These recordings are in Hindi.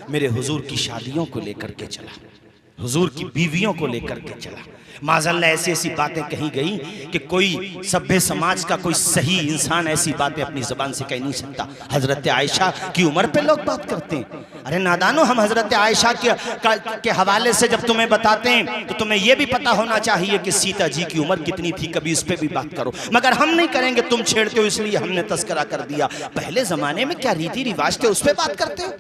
मेरे हुजूर की शादियों को लेकर के चला, हुजूर की बीवियों को लेकर के चला। माज़अल्लाह ऐसी ऐसी बातें कही गई कि कोई सभ्य समाज का कोई सही इंसान ऐसी बातें अपनी ज़बान से कह नहीं सकता। हज़रत आयशा की उम्र पे लोग बात करते हैं। अरे नादानो, हम हज़रत आयशा के हवाले से जब तुम्हें बताते हैं तो तुम्हें यह भी पता होना चाहिए कि सीता जी की उम्र कितनी थी, कभी उस पर भी बात करो। मगर हम नहीं करेंगे, तुम छेड़ते हो इसलिए हमने तस्करा कर दिया। पहले ज़माने में क्या रीति रिवाज थे उस पर बात करते हो?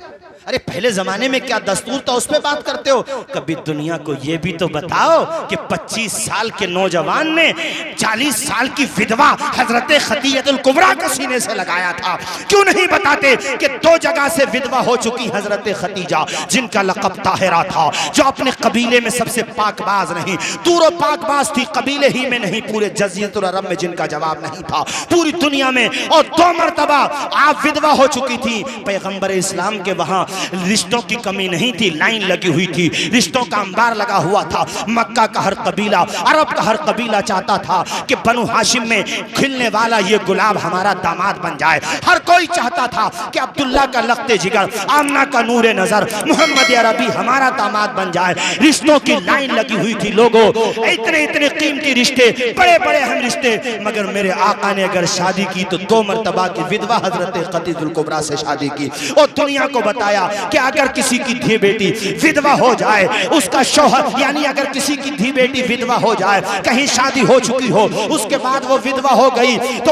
अरे पहले ज़माने में क्या दस्तूर था उस पर बात करते हो? कभी दुनिया को यह भी तो बताओ कि 25 साल के नौजवान ने 40 साल की विधवा हजरत खदीजतुल कुबरा को सीने से लगाया था। क्यों नहीं बताते कि 2 जगह से विधवा हो चुकी हजरत खदीजा, जिनका लक़ब ताहिरा था, जो अपने कबीले में सबसे पाकबाज नहीं, दूरो पाकबाज थी, कबीले ही में नहीं पूरे जज़ीरतुल अरब में जिनका जवाब नहीं था पूरी दुनिया में। और 2 मरतबा आप विधवा हो चुकी थी। पैगंबर इस्लाम के वहां रिश्तों की कमी नहीं थी, लाइन लगी हुई थी, रिश्तों का अंबार लगा हुआ था। मक्का का हर कबीला, अरब का हर कबीला चाहता था कि बनु हाशिम में खिलने वाला ये गुलाब हमारा दामाद बन जाए। हर कोई चाहता था कि अब्दुल्ला का लख्ते जिगर, आमना का नूरे नजर, मोहम्मद अरबी हमारा दामाद बन जाए। रिश्तों की लाइन लगी हुई थी लोगों, इतने इतने कीमती रिश्ते, बड़े बड़े अहम रिश्ते। मगर मेरे आका ने अगर शादी की तो 2 मरतबा की विधवा हजरत खदीजतुल कुबरा से शादी की और दुनिया को बताया कि अगर किसी की धी बेटी विधवा हो जाए, उसका शौहर यानी अगर किसी की धी बेटी विधवा हो जाए, कहीं शादी हो चुकी हो, उसके बाद वो विधवा हो गई, तो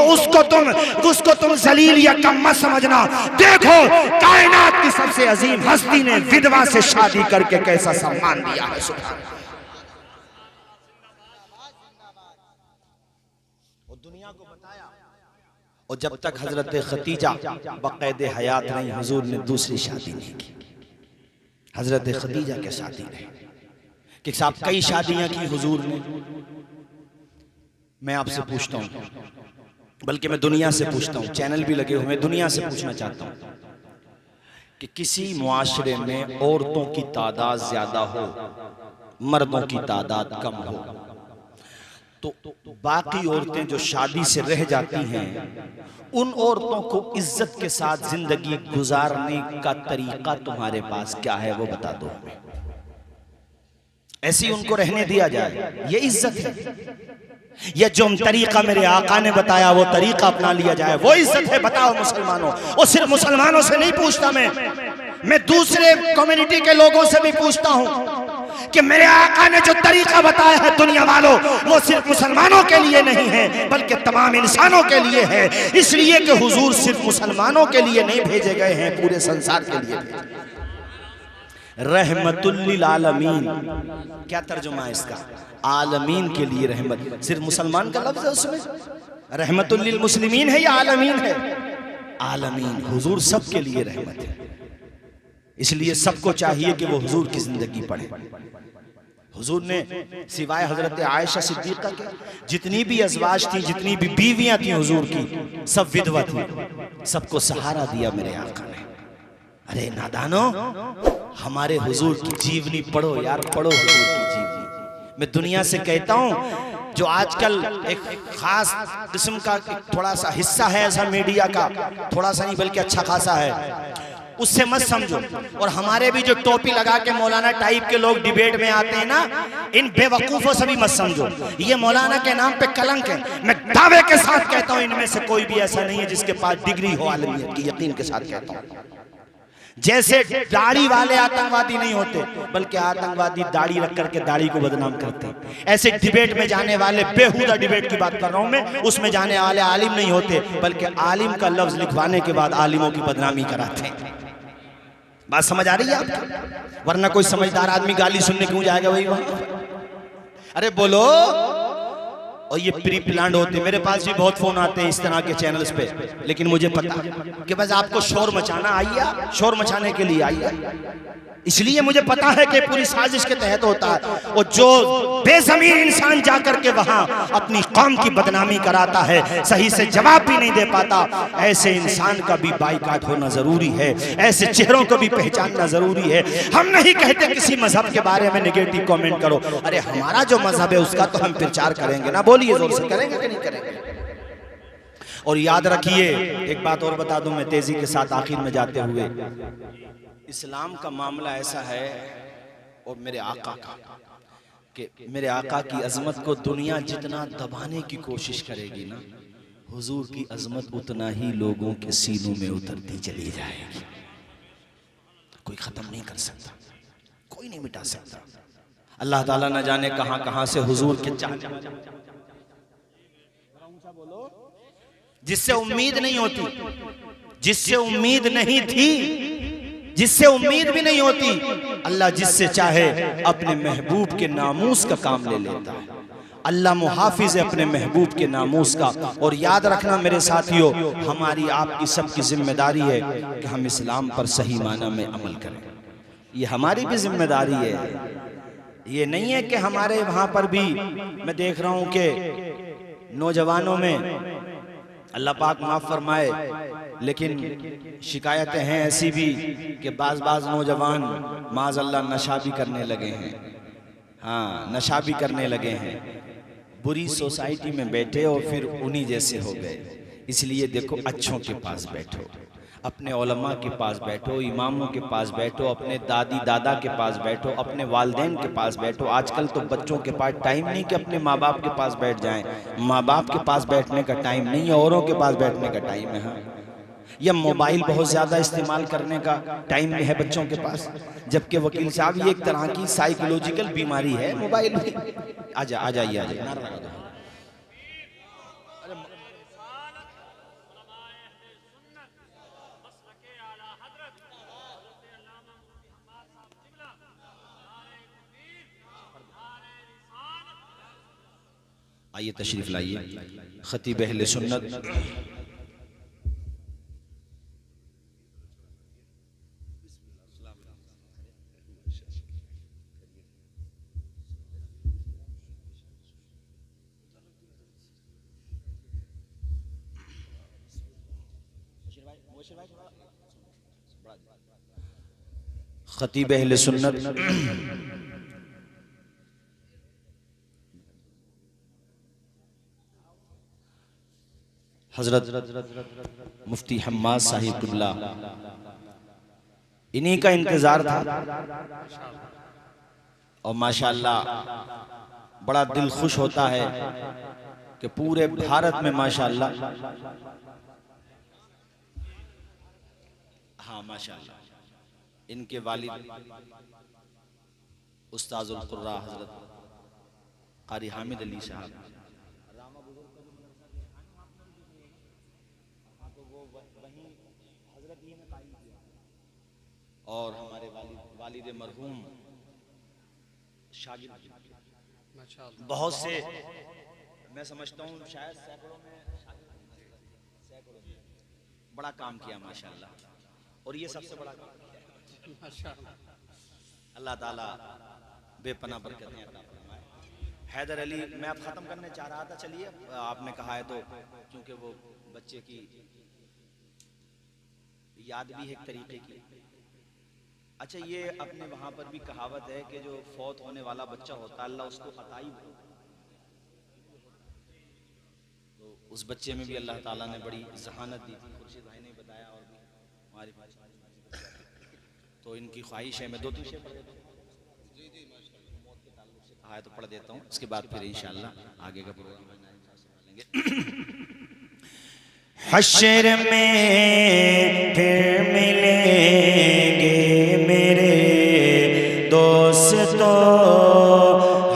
उसको तुम जलील या कम मत समझना। देखो कायनात की सबसे अजीम हस्ती ने विधवा से शादी करके कैसा सम्मान दिया है। सुभान और दुनिया को बताया। और जब तक हजरत खदीजा बक़ैदे हयात रही, हुजूर ने दूसरी शादी नहीं की। हजरत खदीजा के शादी रही कि साहब कई शादियां की हुजूर ने। मैं आपसे पूछता हूं, बल्कि मैं दुनिया से पूछता हूं, चैनल भी लगे हुए, दुनिया से पूछना चाहता हूं कि किसी मुआशरे में औरतों की तादाद ज्यादा हो, मर्दों की तादाद कम हो, तो बाकी औरतें जो शादी से रह जाती हैं, उन औरतों को इज्जत के साथ जिंदगी गुजारने का तरीका तुम्हारे पास क्या है वो बता दो। ऐसी उनको रहने दिया जाए, ये इज्जत है। ये जो तरीका मेरे आका ने बताया वो तरीका अपना लिया जाए, वो इज्जत है। बताओ मुसलमानों, और सिर्फ मुसलमानों से नहीं पूछता मैं दूसरे कम्युनिटी के लोगों से भी पूछता हूं कि मेरे आका ने जो तरीका बताया है दुनिया वालों, वो सिर्फ मुसलमानों के लिए नहीं है बल्कि तमाम इंसानों के लिए है। इसलिए कि हुजूर सिर्फ मुसलमानों के लिए नहीं भेजे गए हैं, पूरे संसार के लिए भेजे। रहमतुल लिल आलमीन, क्या तर्जुमा है इसका? आलमीन के लिए रहमत। सिर्फ मुसलमान का लफ्ज है उसमें? रहमतुल लिल मुस्लिमीन है या आलमीन है? आलमीन, हुजूर सबके लिए रहमत है। इसलिए सबको चाहिए कि वो हुजूर की जिंदगी पढ़े। हुजूर ने सिवाय हजरत आयशा सिद्दीक़ा के जितनी भी अज़वाज थी, जितनी भी बीवियां थी हुजूर की, सब विधवा थी, सबको सहारा दिया मेरे आका ने। अरे नादानो, हमारे हुजूर की जीवनी पढ़ो यार, पढ़ो हुजूर की जीवनी। मैं दुनिया से कहता हूं, जो आजकल एक खास किस्म का थोड़ा सा हिस्सा है ऐसा मीडिया का, थोड़ा सा नहीं बल्कि अच्छा खासा है, उससे मत समझो। और हमारे भी जो टोपी लगा के मौलाना टाइप के लोग डिबेट में आते हैं ना, इन बेवकूफों से भी मत समझो। ये मौलाना के नाम पे कलंक है। मैं दावे के साथ कहता हूं इनमें से कोई भी ऐसा नहीं है जिसके पास डिग्री हो आलमियत की, यकीन के साथ कहता हूं। जैसे दाढ़ी वाले आतंकवादी नहीं होते, बल्कि आतंकवादी दाढ़ी रख करके दाढ़ी को बदनाम करते हैं, ऐसे डिबेट में जाने वाले, बेहुदा डिबेट की बात कर रहा हूं मैं, उसमें जाने वाले आलिम नहीं होते, बल्कि आलिम का लफ्ज लिखवाने के बाद आलिमों की बदनामी कराते हैं। बात समझ आ रही है आपको? वरना कोई समझदार आदमी गाली सुनने क्यों जाएगा वही वहां? अरे बोलो। और ये प्री प्लान्ड होते, मेरे पास भी बहुत फोन आते हैं इस तरह के चैनल्स पे, लेकिन मुझे पता कि बस आपको शोर मचाना, आइए शोर मचाने के लिए आइए, इसलिए मुझे पता है कि पूरी साजिश के तहत होता है। और जो बेज़मीर इंसान जाकर के वहां अपनी कौम की बदनामी कराता है, सही से जवाब भी नहीं दे पाता, ऐसे इंसान का भी बाइकाट होना जरूरी है, ऐसे चेहरों को भी पहचानना जरूरी है। हम नहीं कहते किसी मजहब के बारे में नेगेटिव कमेंट करो, अरे हमारा जो मजहब है उसका तो हम प्रचार करेंगे ना, बोलिए जोर से, करेंगे कि नहीं करेंगे? और याद रखिए, एक बात और बता दूं मैं तेजी के साथ आखिर में जाते हुए, इस्लाम का मामला ऐसा है और मेरे आका का कि मेरे आका की अजमत को दुनिया जितना दबाने की कोशिश करेगी ना, हुजूर की अजमत उतना ही लोगों के सीनों में उतरती चली जाएगी। कोई खत्म नहीं कर सकता, कोई नहीं मिटा सकता। अल्लाह ताला न जाने कहां कहां से हुजूर के जिससे उम्मीद नहीं होती, जिससे उम्मीद नहीं थी, जिससे उम्मीद भी नहीं होती, अल्लाह जिससे चाहे अपने महबूब के नामूस का काम ले लेता है। अल्लाह मुहाफिज है अपने महबूब के नामूस का। और याद रखना मेरे साथियों, हमारी आपकी सबकी जिम्मेदारी है कि हम इस्लाम पर सही माना में अमल करें। ये हमारी भी जिम्मेदारी है। ये नहीं है कि हमारे वहां पर भी मैं देख रहा हूं कि नौजवानों में, अल्लाह पाक माफ फरमाए, लेकिन शिकायतें हैं ऐसी भी कि बाज नौजवान माज़अल्लाह नशा भी करने लगे हैं। हाँ, नशा भी करने लगे हैं, बुरी सोसाइटी में बैठे और फिर उन्हीं जैसे हो गए। इसलिए देखो, अच्छों के पास बैठो, अपने उलमा के पास बैठो, इमामों के पास बैठो, अपने दादी दादा के पास बैठो, अपने वालिदैन के पास बैठो। आजकल तो बच्चों के पास टाइम नहीं कि अपने माँ बाप के पास बैठ जाएं। माँ बाप के पास बैठने का टाइम नहीं है, औरों के पास बैठने का टाइम है। हाँ, या मोबाइल बहुत ज़्यादा इस्तेमाल करने का टाइम है बच्चों के पास। जबकि वकील साहब, ये एक तरह की साइकोलॉजिकल बीमारी है मोबाइल में। आ जाइए। आइए तशरीफ लाइए। खतीब अहले सुन्नत खतीब अहले सुन्नत हजरत मुफ्ती हम्माद साहिबुल्लाह, इन्हीं का इंतजार था। और माशाअल्लाह बड़ा दिल खुश होता है कि पूरे भारत में माशाअल्लाह, हाँ माशाअल्लाह, इनके वालिद उस्ताजुल कुर्रा हजरत कारी हामिद अली साहब, और हमारे वालिद मरहूम शागिर्द बहुत से, मैं समझता हूँ शायद सैकड़ों में बड़ा काम किया माशाअल्लाह। और ये सबसे बड़ा काम किया माशाअल्लाह। अल्लाह ताला बेपनाह बरकतें अता फरमाए। हैदर अली, मैं अब खत्म करने चाह रहा था, चलिए आपने कहा है तो, क्योंकि वो बच्चे की याद भी है एक तरीके की। अच्छा, ये अपने वहां पर भी कहावत है कि जो फौत होने वाला बच्चा होता है अल्लाह उसको अताई, तो उस बच्चे में भी अल्लाह ताला ने बड़ी जहानत दी थी। खुर्शीद भाई ने बताया और भी हमारे तो इनकी ख्वाहिश है, मैं 2-3 शेर पढ़ देता हूँ हाँ, तो पढ़ देता हूँ, उसके बाद फिर इंशाअल्लाह आगे का प्रोग्राम लेंगे। हश्र में फिर मिलेंगे मेरे दोस्तों,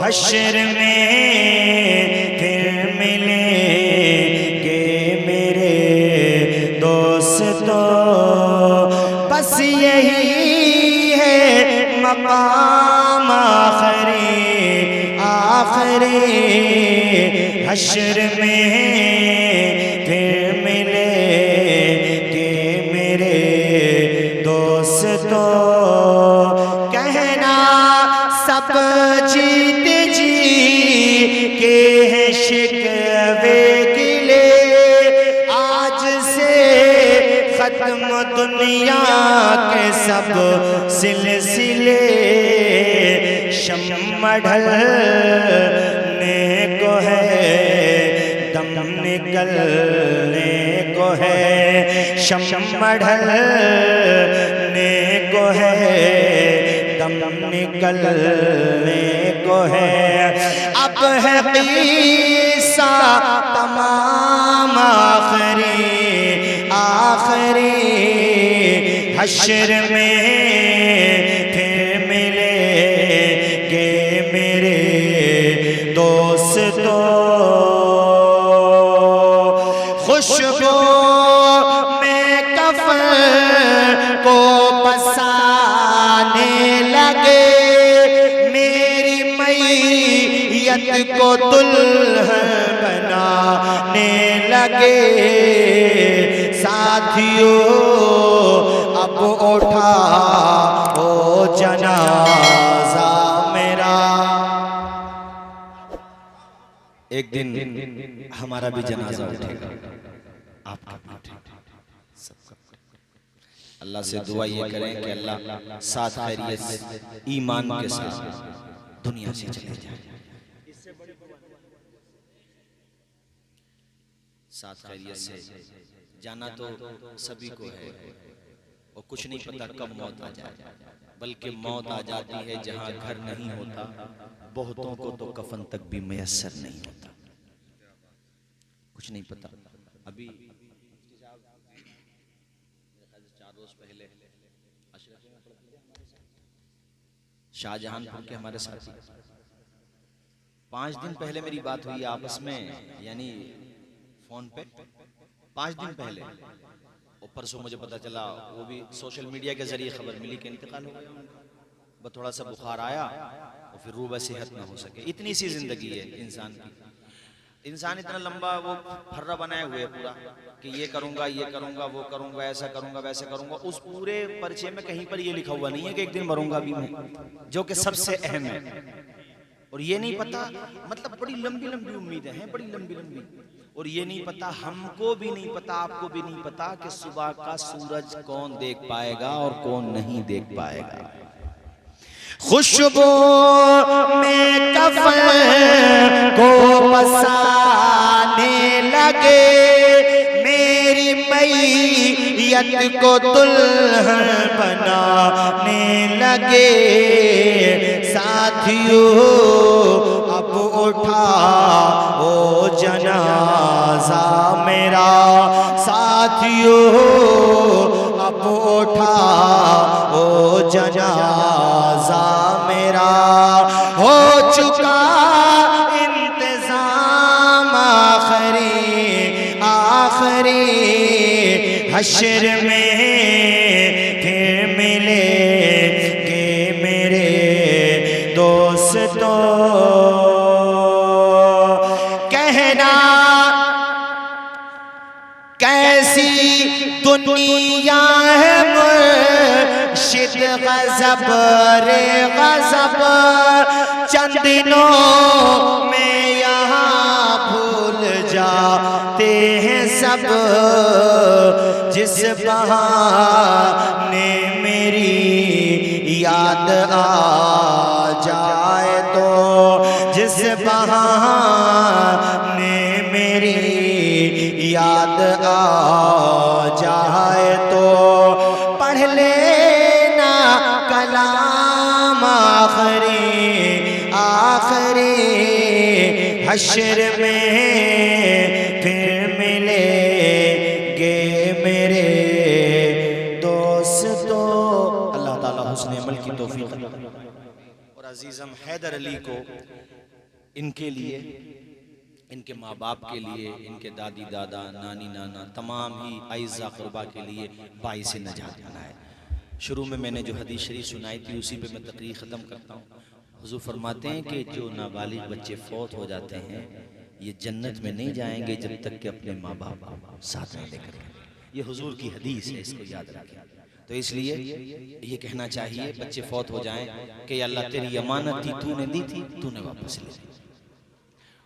हश्र में फिर मिलेंगे मेरे दोस्तों, बस यही है मकाम आखिरी हश्र में फिर मिलेंगे मेरे दोस्तों, कहना सब जीत जी के हैं शिकवे गिले, आज से खत्म दुनिया के सब सिलसिले, शम्मा ढलने को है दम निकलने को है, शम्मा ढलने को है, दम निकलने को है। अब है क़िस्सा तमाम आखिरी आखिरी, हश्र में फिर मिलेंगे मेरे दोस्तों। खुशबू में कफन को बसाने लगे, मेरी मैयत को दुल्हन बनाने लगे। साथियों अब उठा ओ जनाजा मेरा। एक दिन हमारा भी जनाजा उठेगा, आपका भी उठेगा, सबका। अल्लाह से दुआ ये करें कि अल्लाह साथ खैरियत ईमान के साथ दुनिया से चले जाए। साथ खैरियत से जाना तो सभी को है, और कुछ नहीं पता कब मौत आ जाए, बल्कि मौत आ जाती है जहां घर नहीं होता। बहुतों को तो कफन तक भी मैसर नहीं होता, कुछ नहीं पता। अभी 4 रोज पहले शाहजहांपुर के हमारे साथी, 5 दिन पहले मेरी बात हुई आपस में, यानी फोन पे 5 दिन पहले, और परसों मुझे पता चला, वो भी सोशल मीडिया के जरिए खबर मिली कि इंतकाल हो गया। बस थोड़ा सा बुखार आया और फिर रूबा सेहत ना हो सके। इतनी सी जिंदगी है इंसान की। इंसान इतना लंबा वो फर्रा बनाए हुए पूरा कि ये करूंगा, ये करूंगा, वो करूंगा, ऐसा करूंगा, वैसा करूंगा। उस पूरे परिचय में कहीं पर ये लिखा हुआ नहीं है कि एक दिन मरूंगा भी मैं, जो कि सबसे अहम है। और ये नहीं पता, मतलब बड़ी लंबी लंबी उम्मीदें हैं, बड़ी लंबी लंबी। और ये नहीं पता, हमको भी नहीं पता, आपको भी नहीं पता कि सुबह का सूरज कौन देख पाएगा और कौन नहीं देख पाएगा। खुशबू में कफन को बसाने लगे, मेरी मैयत को दुल्हन बनाने लगे। साथियों अब उठा ओ जनाजा मेरा। साथियों अब उठा ओ जनाजा मेरा। हो चुका इंतजाम आखिरी आखिरी, हश्र में फिर मिलेंगे मेरे दोस्तों। कहना कैसी दुनिया है मुर्शिद गज़ब रे गज़ब, चंद दिनों में यहाँ भूल जाते हैं सब। जिस बहाने मेरी याद आ जाए तो, जिस बहाने मेरी याद आ जाए तो, पढ़ लेना कलाम आखिरी आखिरी, हश्र में फिर मिलेंगे मेरे दोस्तों। अल्लाह ताला हुस्न अमल की तौफीक। और अजीज़म हैदर अली को इनके लिए, इनके माँ बाप के लिए, इनके दादी दादा, नानी नाना, तमाम ही आइज़ा क़ुरबा के लिए बाइस नजात बनाए। शुरू में मैंने जो हदीस शरीफ सुनाई थी उसी पे मैं तकरीर ख़त्म करता हूँ। हुज़ूर फरमाते हैं कि जो नाबालिग बच्चे फौत हो जाते हैं ये जन्नत में नहीं जाएंगे जब तक कि अपने माँ बाप साथ में लेकर। ये हुज़ूर की हदीस है, इसको याद रखें। तो इसलिए ये कहना चाहिए बच्चे फौत हो जाएं कि अल्लाह तेरी अमानत थी, तूने दी थी, तूने वापस ले ली।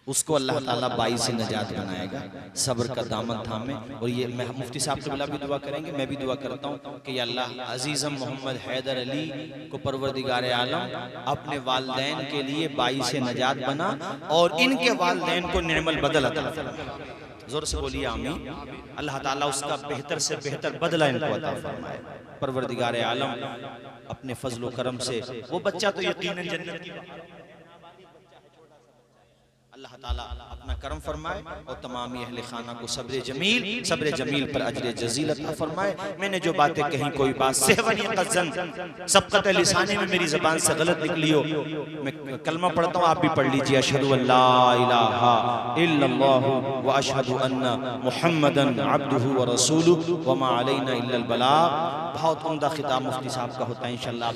उसको अल्लाह ताला 22 से नजात बनाएगा, सब्र का दामन थामे। और ये मैं मुफ्ती साहब के बिला भी दुआ करेंगे, मैं भी दुआ करता हूँ कि अल्लाह अजीज़म मोहम्मद हैदर अली को परवरदिगार आलम अपने वालदैन के लिए 22 से नजात बना और इनके वालदैन को नेमल बदल अता फरमा। जोर से बोलिए आमीन। अल्लाह ताला उसका बेहतर से बेहतर बदला इनको अता फरमाए। परवरदिगार आलम अपने फजल करम से वो बच्चा तो यकीनन जन्नत की बात है, अल्लाह ताला अपना करम फरमाए और तमाम अहले खाना को सब्र जमील पर अजर जजील अता फरमाए। मैंने जो बातें कही कोई बात सहवनी क़ज़न सबक़त लिसानी में मेरी ज़बान से गलत निकली हो, मैं कलमा पढ़ता हूँ, आप भी पढ़ लीजिए। अशहदु अल्ला इलाहा इल्लल्लाहु व अशहदु अन्ना मुहम्मदन अब्दुहु व रसूलुहु व मा अलैना इल्लल बलाग। बहुत उम्दा खिताब मुफ्ती साहब का होता है इंशाअल्लाह।